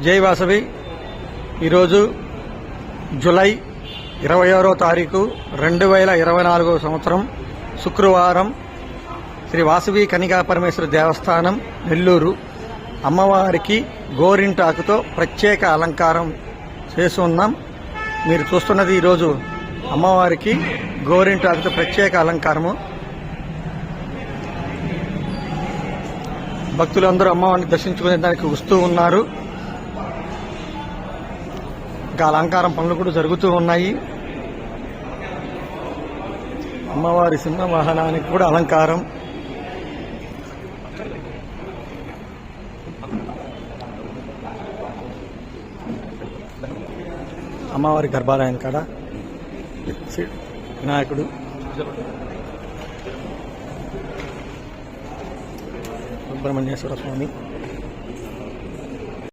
జై వాసవి. ఈరోజు జూలై 26వ తారీఖు 2024 సంవత్సరం శుక్రవారం. శ్రీ వాసవి కన్యకా పరమేశ్వరి దేవస్థానం నెల్లూరు అమ్మవారికి గోరింటాకుతో ప్రత్యేక అలంకారం చేసి ఉన్నాం. మీరు చూస్తున్నది ఈరోజు అమ్మవారికి గోరింటాకుతో ప్రత్యేక అలంకారము. భక్తులందరూ అమ్మవారిని దర్శించుకునే దానికి వస్తూ ఉన్నారు. ఇంకా అలంకారం పనులు కూడా జరుగుతూ ఉన్నాయి. అమ్మవారి సింహ వాహనానికి కూడా అలంకారం. అమ్మవారి గర్భాలయం కాడ వినాయకుడు, సుబ్రహ్మణ్యేశ్వర స్వామి.